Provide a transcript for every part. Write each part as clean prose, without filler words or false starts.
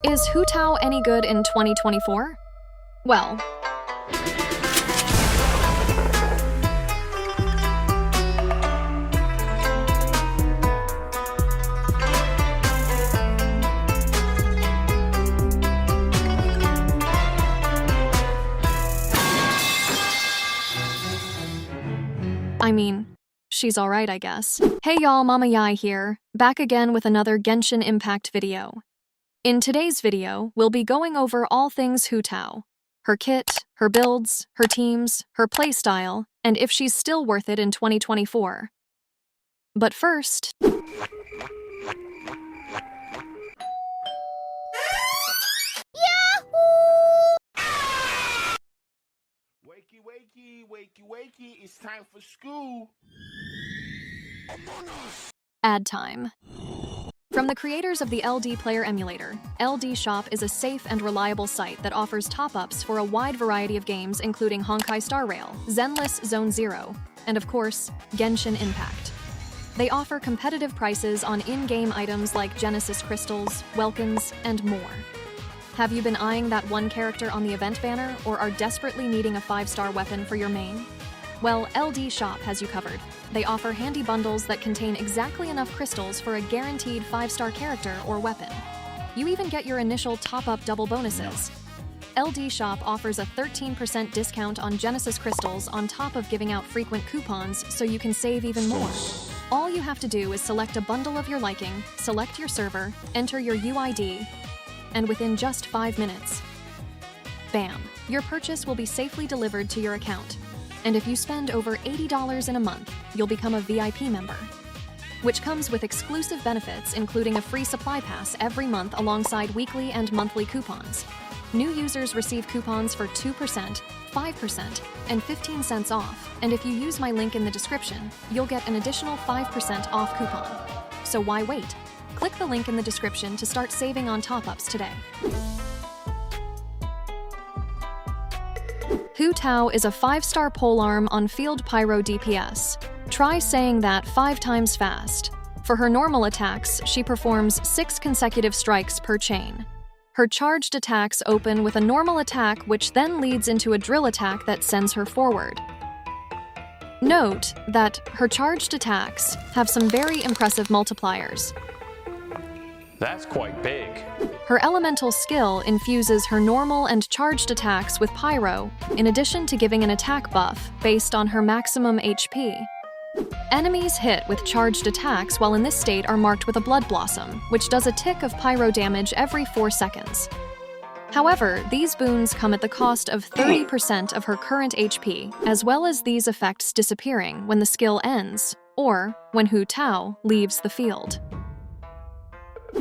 Is Hu Tao any good in 2024? Well, she's alright, I guess. Hey y'all, Mama Yai here, back again with another Genshin Impact video. In today's video, we'll be going over all things Hu Tao. Her kit, her builds, her teams, her playstyle, and if she's still worth it in 2024. But first... Wakey, it's time for school. Ad time. From the creators of the LD Player Emulator, LD Shop is a safe and reliable site that offers top-ups for a wide variety of games including Honkai Star Rail, Zenless Zone Zero, and of course, Genshin Impact. They offer competitive prices on in-game items like Genesis Crystals, Welkins, and more. Have you been eyeing that one character on the event banner or are desperately needing a 5-star weapon for your main? Well, LD Shop has you covered. They offer handy bundles that contain exactly enough crystals for a guaranteed 5-star character or weapon. You even get your initial top-up double bonuses. LD Shop offers a 13% discount on Genesis Crystals on top of giving out frequent coupons so you can save even more. All you have to do is select a bundle of your liking, select your server, enter your UID, and within just 5 minutes, bam, your purchase will be safely delivered to your account. And if you spend over $80 in a month, you'll become a VIP member, which comes with exclusive benefits including a free supply pass every month alongside weekly and monthly coupons. New users receive coupons for 2%, 5%, and 15 cents off, and if you use my link in the description, you'll get an additional 5% off coupon. So why wait? Click the link in the description to start saving on top-ups today. Hu Tao is a 5-star polearm on field pyro DPS. Try saying that 5 times fast. For her normal attacks, she performs 6 consecutive strikes per chain. Her charged attacks open with a normal attack which then leads into a drill attack that sends her forward. Note that her charged attacks have some very impressive multipliers. That's quite big. Her elemental skill infuses her normal and charged attacks with pyro, in addition to giving an attack buff based on her maximum HP. Enemies hit with charged attacks while in this state are marked with a blood blossom, which does a tick of pyro damage every 4 seconds. However, these boons come at the cost of 30% of her current HP, as well as these effects disappearing when the skill ends, or when Hu Tao leaves the field.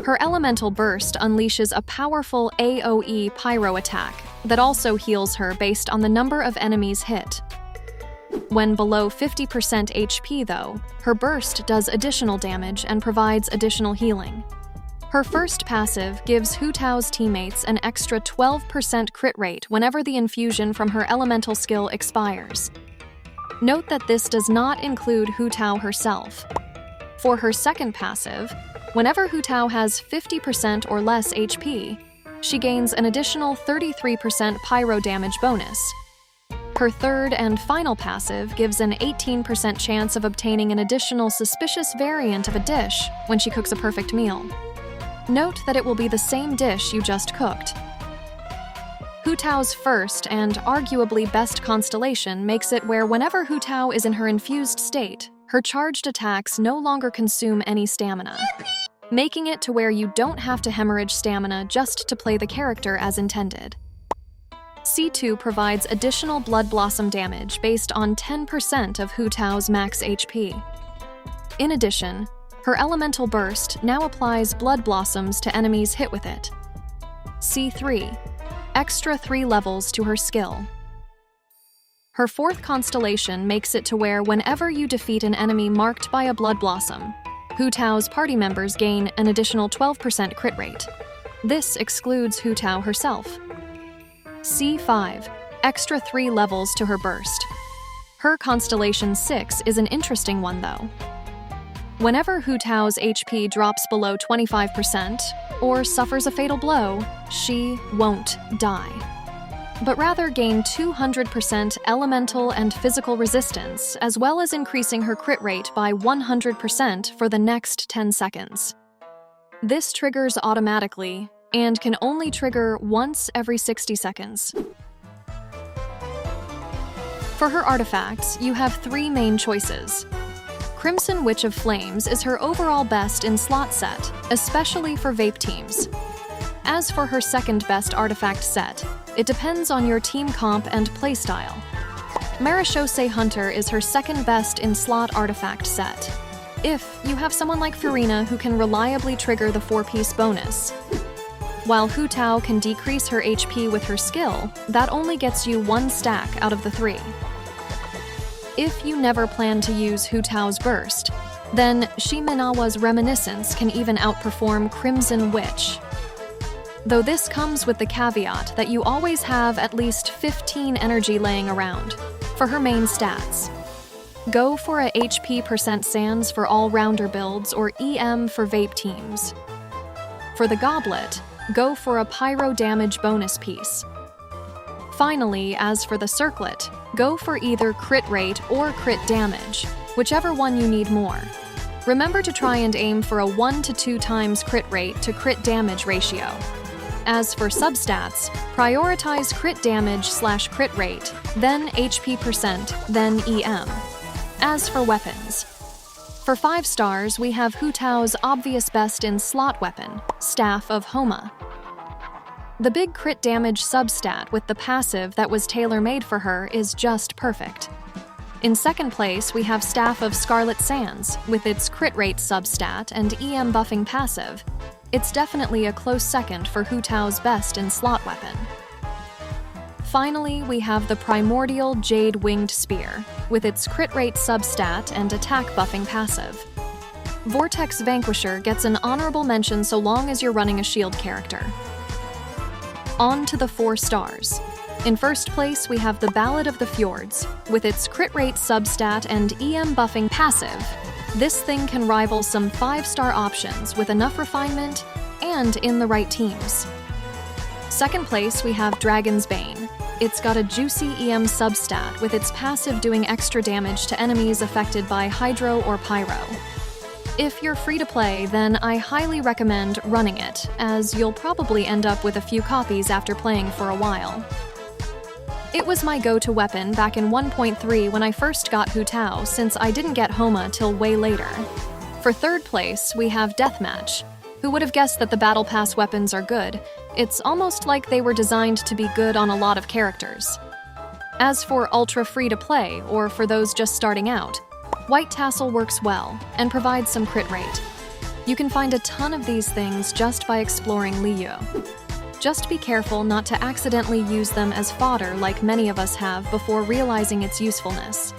Her elemental burst unleashes a powerful AoE pyro attack that also heals her based on the number of enemies hit. When below 50% HP though, her burst does additional damage and provides additional healing. Her first passive gives Hu Tao's teammates an extra 12% crit rate whenever the infusion from her elemental skill expires. Note that this does not include Hu Tao herself. For her second passive, whenever Hu Tao has 50% or less HP, she gains an additional 33% pyro damage bonus. Her third and final passive gives an 18% chance of obtaining an additional suspicious variant of a dish when she cooks a perfect meal. Note that it will be the same dish you just cooked. Hu Tao's first and arguably best constellation makes it where whenever Hu Tao is in her infused state, her charged attacks no longer consume any stamina, making it to where you don't have to hemorrhage stamina just to play the character as intended. C2 provides additional blood blossom damage based on 10% of Hu Tao's max HP. In addition, her elemental burst now applies blood blossoms to enemies hit with it. C3, extra 3 levels to her skill. Her fourth constellation makes it to where whenever you defeat an enemy marked by a blood blossom, Hu Tao's party members gain an additional 12% crit rate. This excludes Hu Tao herself. C5, extra 3 levels to her burst. Her constellation 6 is an interesting one though. Whenever Hu Tao's HP drops below 25%, or suffers a fatal blow, she won't die, but rather gain 200% elemental and physical resistance, as well as increasing her crit rate by 100% for the next 10 seconds. This triggers automatically and can only trigger once every 60 seconds. For her artifacts, you have 3 main choices. Crimson Witch of Flames is her overall best in slot set, especially for vape teams. As for her second best artifact set, it depends on your team comp and playstyle. Marechaussee Hunter is her second best in slot artifact set, if you have someone like Furina who can reliably trigger the 4-piece bonus. While Hu Tao can decrease her HP with her skill, that only gets you 1 stack out of the 3. If you never plan to use Hu Tao's burst, then Shimenawa's Reminiscence can even outperform Crimson Witch. Though this comes with the caveat that you always have at least 15 energy laying around. For her main stats, go for a HP % Sans for all-rounder builds or EM for vape teams. For the Goblet, go for a Pyro damage bonus piece. Finally, as for the Circlet, go for either crit rate or crit damage, whichever one you need more. Remember to try and aim for a 1 to 2 times crit rate to crit damage ratio. As for substats, prioritize crit damage/crit rate, then HP %, then EM. As for weapons, for 5 stars, we have Hu Tao's obvious best in slot weapon, Staff of Homa. The big crit damage substat with the passive that was tailor-made for her is just perfect. In second place, we have Staff of Scarlet Sands, with its crit rate substat and EM buffing passive. It's definitely a close second for Hu Tao's best in slot weapon. Finally, we have the Primordial Jade Winged Spear, with its crit rate substat and attack buffing passive. Vortex Vanquisher gets an honorable mention so long as you're running a shield character. On to the 4 stars. In first place, we have the Ballad of the Fjords, with its crit rate substat and EM buffing passive. This thing can rival some 5-star options with enough refinement and in the right teams. Second place, we have Dragon's Bane. It's got a juicy EM substat with its passive doing extra damage to enemies affected by Hydro or Pyro. If you're free to play, then I highly recommend running it, as you'll probably end up with a few copies after playing for a while. It was my go-to weapon back in 1.3 when I first got Hu Tao, since I didn't get Homa till way later. For third place, we have Deathmatch. Who would have guessed that the Battle Pass weapons are good? It's almost like they were designed to be good on a lot of characters. As for ultra free-to-play, or for those just starting out, White Tassel works well, and provides some crit rate. You can find a ton of these things just by exploring Liu. Just be careful not to accidentally use them as fodder like many of us have before realizing its usefulness.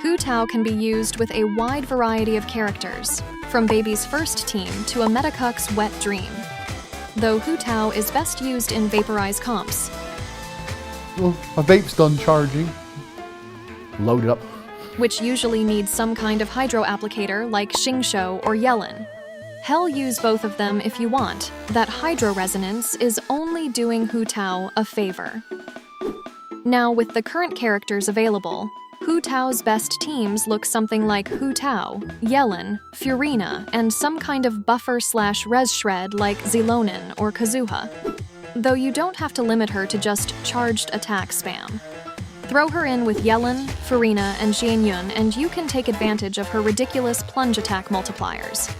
Hu Tao can be used with a wide variety of characters, from Baby's first team to a Metacuck's wet dream. Though Hu Tao is best used in vaporized comps. Well, my vape's done charging. Load it up. Which usually needs some kind of hydro applicator like Xingqiu or Yellen. Hell, use both of them if you want. That hydro resonance is only doing Hu Tao a favor. Now, with the current characters available, Hu Tao's best teams look something like Hu Tao, Yellen, Furina, and some kind of buffer/res shred like Zilonin or Kazuha. Though you don't have to limit her to just charged attack spam. Throw her in with Yellen, Furina, and Xianyun, and you can take advantage of her ridiculous plunge attack multipliers.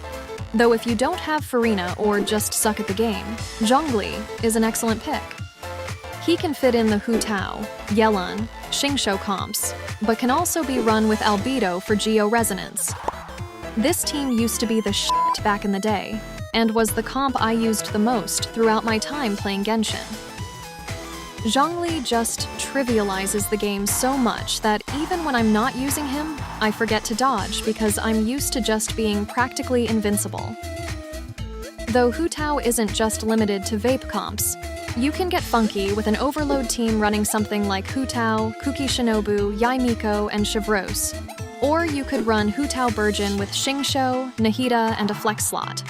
Though if you don't have Furina or just suck at the game, Zhongli is an excellent pick. He can fit in the Hu Tao, Yellen, Xingqiu comps, but can also be run with Albedo for Geo Resonance. This team used to be the shit back in the day, and was the comp I used the most throughout my time playing Genshin. Zhongli just trivializes the game so much that even when I'm not using him, I forget to dodge because I'm used to just being practically invincible. Though Hu Tao isn't just limited to vape comps, you can get funky with an overload team running something like Hu Tao, Kuki Shinobu, Yai Miko, and Chevreuse. Or you could run Hu Tao Burgeon with Xingqiu, Nahida, and a flex slot.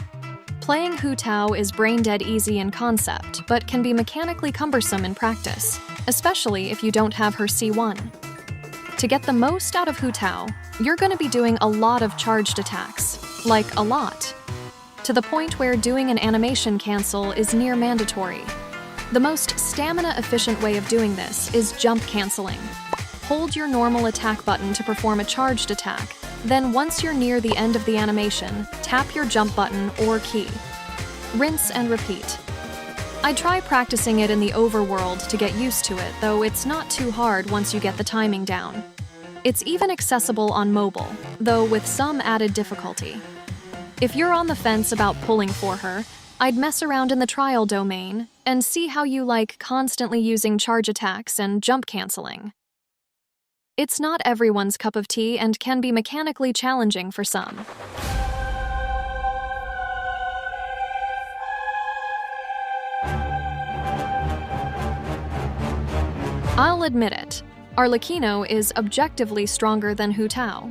Playing Hu Tao is brain-dead easy in concept, but can be mechanically cumbersome in practice, especially if you don't have her C1. To get the most out of Hu Tao, you're going to be doing a lot of charged attacks, like a lot, to the point where doing an animation cancel is near mandatory. The most stamina-efficient way of doing this is jump canceling. Hold your normal attack button to perform a charged attack, then once you're near the end of the animation, tap your jump button or key. Rinse and repeat. I try practicing it in the overworld to get used to it, though it's not too hard once you get the timing down. It's even accessible on mobile, though with some added difficulty. If you're on the fence about pulling for her, I'd mess around in the trial domain and see how you like constantly using charge attacks and jump canceling. It's not everyone's cup of tea and can be mechanically challenging for some. I'll admit it, Arlecchino is objectively stronger than Hu Tao.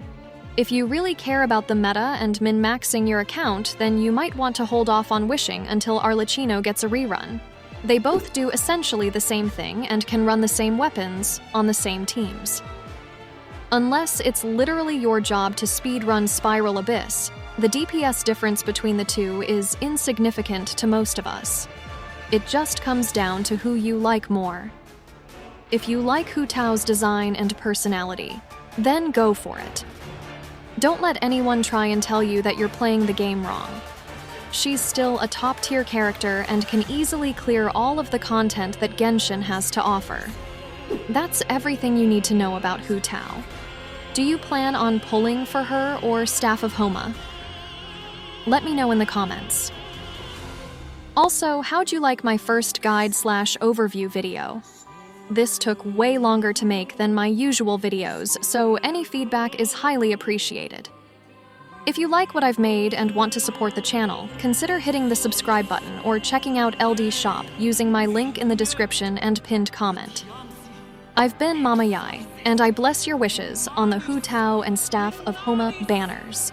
If you really care about the meta and min-maxing your account, then you might want to hold off on wishing until Arlecchino gets a rerun. They both do essentially the same thing and can run the same weapons on the same teams. Unless it's literally your job to speedrun Spiral Abyss, the DPS difference between the two is insignificant to most of us. It just comes down to who you like more. If you like Hu Tao's design and personality, then go for it. Don't let anyone try and tell you that you're playing the game wrong. She's still a top-tier character and can easily clear all of the content that Genshin has to offer. That's everything you need to know about Hu Tao. Do you plan on pulling for her or Staff of Homa? Let me know in the comments. Also, how'd you like my first guide/overview video? This took way longer to make than my usual videos, so any feedback is highly appreciated. If you like what I've made and want to support the channel, consider hitting the subscribe button or checking out LD's shop using my link in the description and pinned comment. I've been Mama Yai, and I bless your wishes on the Hu Tao and Staff of Homa banners.